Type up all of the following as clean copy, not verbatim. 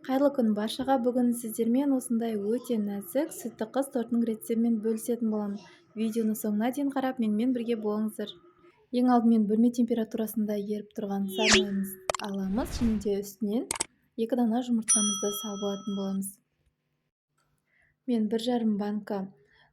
Қайырлы күн баршаға. Бүгін сіздермен осындай өте нәзік сүтті қыз тортының рецептімен бөлісетін боламын. Видеоны соңына дейін қарап, менімен бірге болыңыздар. Ең алдымен бөлме температурасында еріп тұрған сары майымызды аламыз және де үстінен 2 дана жұмыртқамызды салып алатын боламыз. Мен 1,5 банка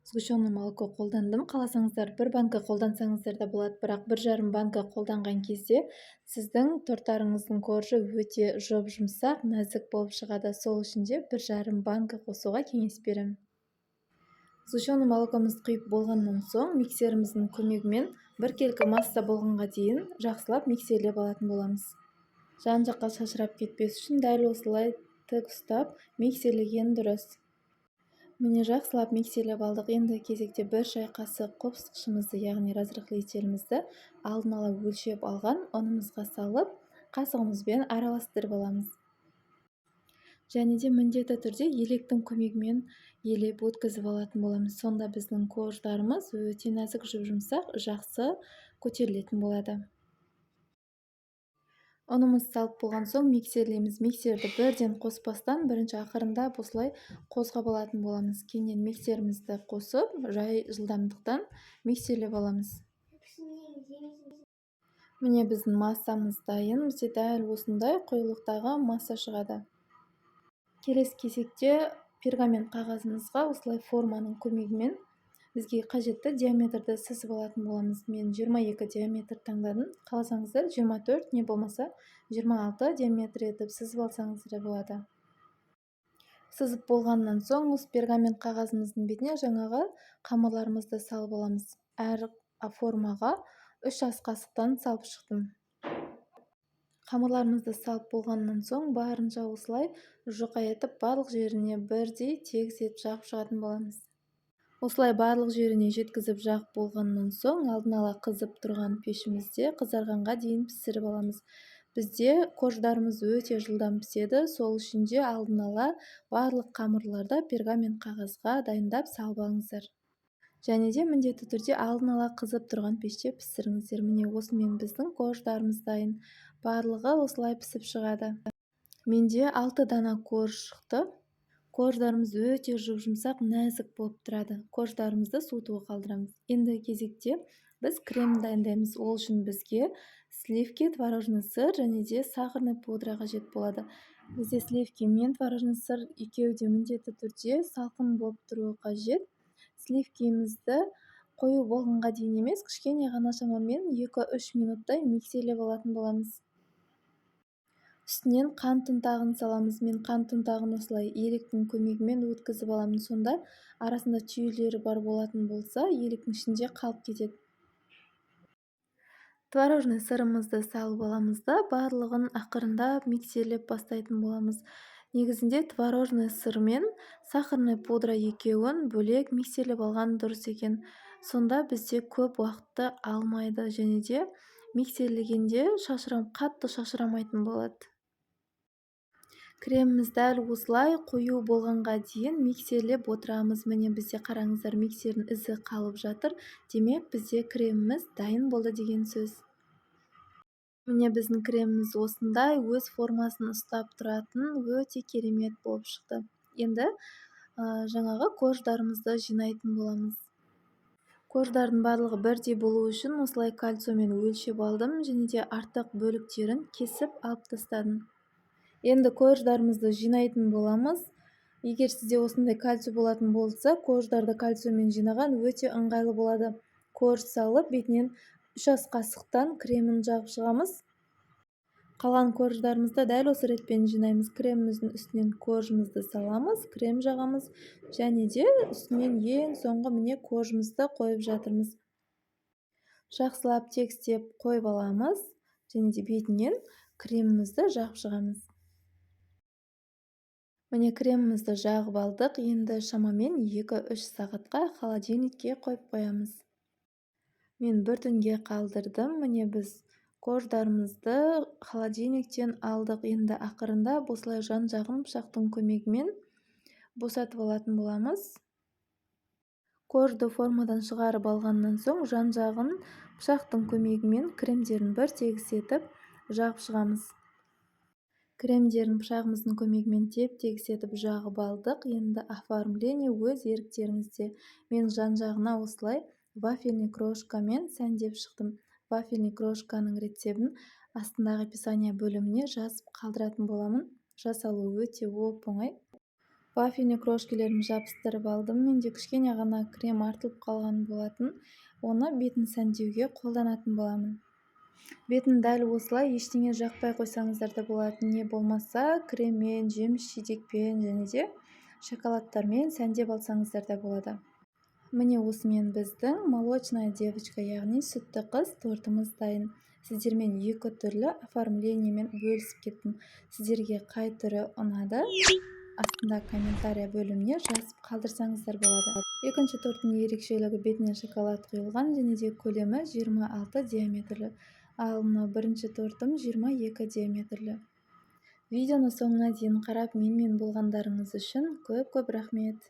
сгущенное молоко қолдандым. Қаласаңыздар 1 банка қолдансаңыздар да болады, бірақ 1,5 банка қолданған кезде сіздің торттарыңыздың коржы өте жұп-жұмсақ, нәзік болып шығады. Сол үшін де 1,5 банка қосуға кеңес беремін. Сгущенное молокомызды құйып болғаннан соң миксеріміздің көмегімен біркелкі масса болғанға дейін жақсылап миксерлеп алатын боламыз. Жан-жаққа шашырап кетпес үшін дәл осылай тік ұстап миксерлеген дұрыс. Міне жақсылап миксерлеп алдық. Енді кезекте 1 шай қасық қопсықшымызды, яғни разрыхлителімізді алдын ала өлшеп алған ұнымызға салып, қасығымызбен араластырып аламыз. Және де міндетті түрде електің көмегімен елеп өткізіп алатын боламыз. Сонда біздің корждарымыз өте нәзік, жұп-жұмсақ, жақсы көтерілетін болады. Ұнымыз салып болған соң миксерлейміз. Миксерді бірден қоспастан бірінші ақырындап осылай қозғап алатын боламыз. Кейіннен миксерімізді қосып, жай жылдамдықтан миксерлеп аламыз. Міне біздің массамыз дайын. Бізде дәл осындай қоюлықтағы масса шығады. Келесі кезекте пергамент қағазымызға осылай форманың көмегімен бізге қажетті диаметрді сызып алатын боламыз. Мен 22 диаметр таңдадым. Қаласаңыздар 24 не болмаса 26 диаметр етіп сызып алсаңыздар да болады. Сызып болғаннан соң осы пергамент қағазымыздың бетіне жаңағы қамырларымызды салып аламыз. Әр формаға 3 ас қасықтан салып шықтым. Қамырларымызды салып болғаннан соң барынша осылай жұқа етіп барлық жеріне бірдей тегіс етіп жағып шығатын боламыз. Осылай барлық жеріне жеткізіп жағып болғаннан соң алдын ала қызып тұрған пешімізде қызарғанға дейін пісіріп аламыз. Бізде корждарымыз өте жылдам піседі, сол үшін де алдын ала барлық қамырларды пергамент қағазға дайындап салып алыңыздар. Және де міндетті түрде алдын ала қызып тұрған пеште пісіріңіздер. Міне осымен біздің корждарымыз дайын. Барлығы осылай пісіп шығады. Менде 6 дана корж шықты. Корждарымыз өте жұп-жұмсақ, нәзік болып тұрады. Корждарымызды суытуға қалдырамыз. Енді кезекте біз крем дайындаймыз. Ол үшін бізге сливки, творожный сыр және де сахарный пудра қажет болады. Бізде сливки мен творожный сыр екеуі де міндетті түрде салқын болып тұруы қажет. Сливкимізді қою болғанға дейін емес, кішкене ғана шамамен 2-3 минуттай миксерлеп алатын боламыз. Үстінен қант ұнтағын саламыз. Мен қант ұнтағын осылай електің көмегімен өткізіп аламын. Сонда арасында түйелері бар болатын болса, електің ішінде қалып кетеді. Творожный сырымызды салып аламыз да барлығын ақырындап миксерлеп бастайтын боламыз. Негізінде творожный сыр мен сахарный пудра екеуін бөлек миксерлеп алған дұрыс екен. Сонда бізде көп уақытты алмайды және де миксерлегенде қатты шашырамайтын болады. Креміміз дәл осылай қою болғанға дейін миксерлеп отырамыз. Міне бізде қараңыздар, миксердің ізі қалып жатыр. Демек бізде креміміз дайын болды деген сөз. Міне біздің креміміз осындай өз формасын ұстап тұратын өте керемет болып шықты. Енді жаңағы корждарымызды жинайтын боламыз. Корждардың барлығы бірдей болу үшін осылай кальциямен өлшеп алдым және де артық бөліктерін кесіп алып тастадым. Енді корждарымызды жинайтын боламыз. Егер сізде осындай кальций болатын болса, корждарды кальциямен жинаған өте ыңғайлы болады. Корж салып, бетінен 3 ас қасықтан кремін жағып шығамыз. Қалған корждарымызды дәл осы ретпен жинаймыз. Креміміздің үстінен коржымызды саламыз, крем жағамыз және де үстінен ең соңғы міне коржымызды қойып жатырмыз. Жақсылап тегістеп қойып аламыз және де бетінен кремімізді жағып шығамыз. Міне кремімізді жағып алдық. Енді шамамен 2-3 сағатқа холодильникке қойып қоямыз. Мен бір түнге қалдырдым. Міне біз корждарымызды холодильниктен алдық. Енді ақырындап осылай жан-жағын пышақтың көмегімен босатып алатын боламыз. Коржды формадан шығарып алғаннан соң жан-жағын пышақтың көмегімен кремдерін бір тегіс етіп жағып шығамыз. Кремдерін пышағымыздың көмегімен теп-тегіс етіп жағып алдық. Енді оформление өз еріктеріңізде. Мен жан-жағына осылай вафельный крошкамен сәндеп шықтым. Вафельный крошканың рецебін астындағы описание бөліміне жазып қалдыратын боламын. Жасалуы өте оп-оңай. Вафельный крошкелерін жабыстырып алдым. Менде кішкене ғана крем артылып қалған болатын. Оны бетін сәндеуге қолданатын боламын. Бетін дәл осылай ештеңе жақпай қойсаңыздар да болады, не болмаса креммен, жеміс-жидекпен және де шоколадтармен сәндеп алсаңыздар да болады. Міне осымен біздің молочная девочка, яғни сүтті қыз тортымыз дайын. Сіздермен екі түрлі оформлениемен бөлісіп кеттім. Сіздерге қай түрі ұнады? Астында комментария бөліміне жазып қалдырсаңыздар болады. Екінші торттың ерекшелігі бетіне шоколад құйылған және де көлемі 26 диаметрлі. Ал мынау бірінші тортым 22 диаметрлі. Видеоны соңына дейін қарап менімен болғандарыңыз үшін көп-көп рахмет.